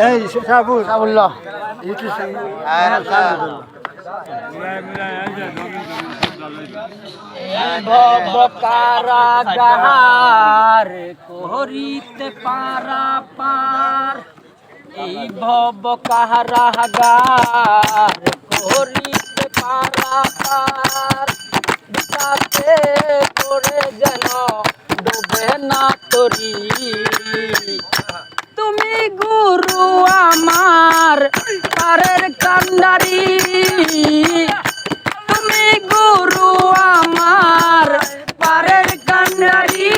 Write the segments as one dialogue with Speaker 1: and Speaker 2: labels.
Speaker 1: এই সাবুল্লাহ
Speaker 2: কারাগার করিতে পারা পার এই ভব কারাগার করিতে পারা পার তাতে পড়ে যেন ডুবে না তরি তুমি গুরু আমার পারের কান্ডারি তুমি গুরু আমার পারের কান্ডারি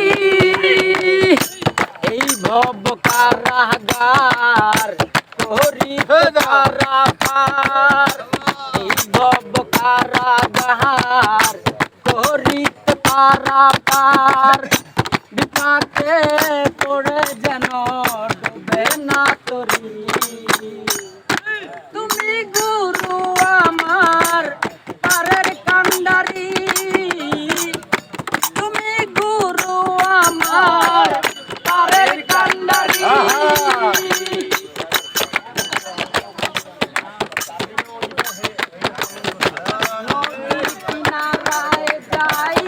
Speaker 2: এই ভব কারাগার করিতে পারা পার এই ভব কারাগার করিতে পারা পার বিপাকে পড়ে যেন ডুবে না তরি তুমি গুরু আমার পারের কান্ডারি তুমি গুরু আমার পারের কান্ডারি কিনারায় যাই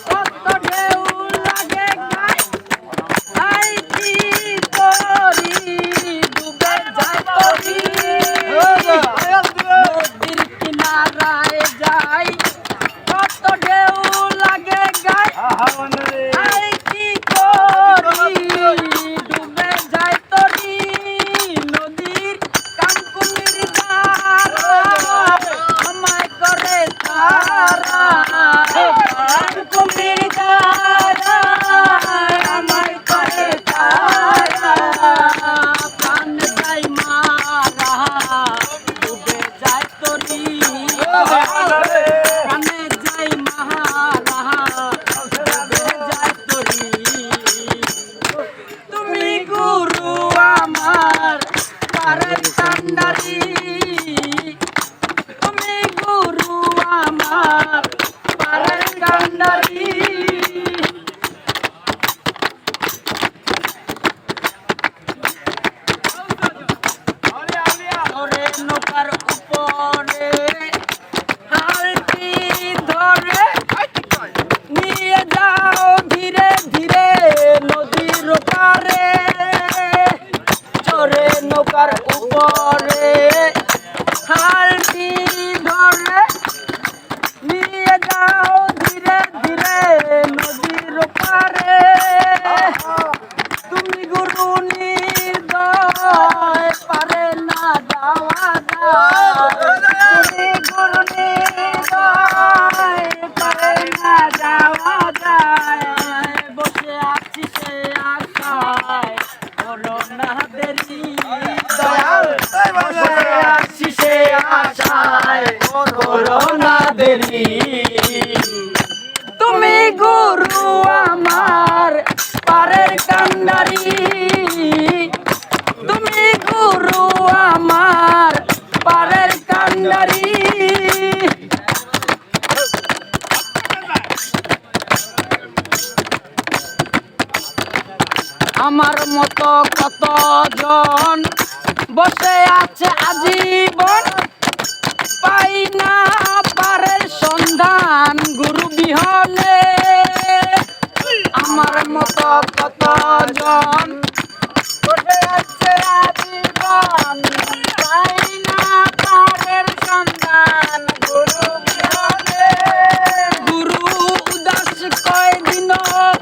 Speaker 2: কত ঢেউ লাগে গায় আই কি করি ডুবে যায় তরি নদীর কিনারায় যাই কত ঢেউ লাগে গায় আই কি করি ডুবে যায় তরি নদীর কানকুনির দ্বারা আমায় করে তারা কানকুনির দ্বারা আমায় করে তারা প্রাণ যাই মারা ডুবে যায় তরি প্রাণে যাই মারা ডুবে যায় তরি তুমি গুরু আমার পারের কান্ডারি তুমি গুরু আমার পারের কান্ডারি ধরে নৌকার উপরে হালটি ধরে নিয়ে যাও ধীরে ধীরে নদীর পারে চরে নৌকার উপরে হালটি ধরে নিয়ে যাও ধীরে ধীরে নদীর পারে তুমি গুরু নির্দয় পারে না যাওয়া যায় তুমি গুরু নির্দয় পারে না যাওয়া যায় বসে আছি সে আশায় করো না দেরি দয়াল বসে আছি সে আশায় করো না দেরি তুমি গুরু আমার পারের কান্ডারি তুমি গুরু আমার পারের কান্ডারি আমার মতো কতজন বসে আছে আজীবন পাই না পারের সন্ধান গুরু বিহনে আমার মতো কতজন বসে আছে আজীবন পাই না পারের সন্ধান গুরু বিহনে গুরু উদাস কয়দিন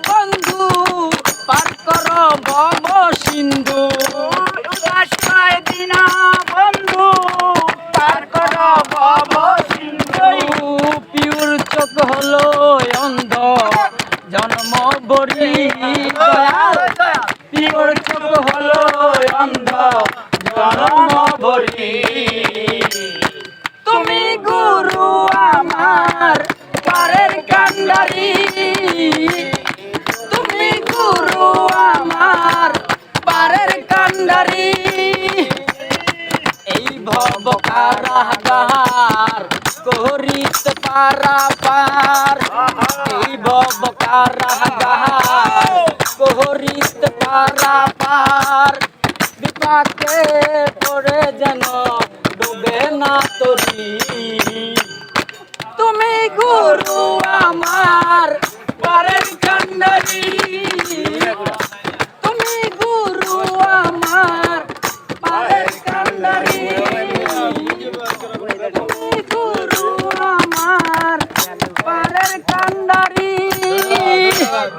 Speaker 2: বন্ধু পার কর ভব সিন্ধু উদাস কয়দিন বন্ধু পার কর ভব সিন্ধু পিউর চোখ হলো অন্ধ জন্ম বরি পিউর চোখ হলো অন্ধ জন্ম বরি তুমি গুরু আমার পারের কান্ডারি তুমি গুরু আমার পারের কান্ডারি এই ভব কারাগার করিতে পারা পার এই ভব কারাগার করিতে পারা পারা পার বিপাকে পড়ে যেন ডুবে না তরি তুমি গুরু আমার পারের কান্ডারি তুমি গুরু আমার পারের কান্ডারি তুমি গুরু আমার পারের কান্ডারি
Speaker 1: ধন্যবাদ।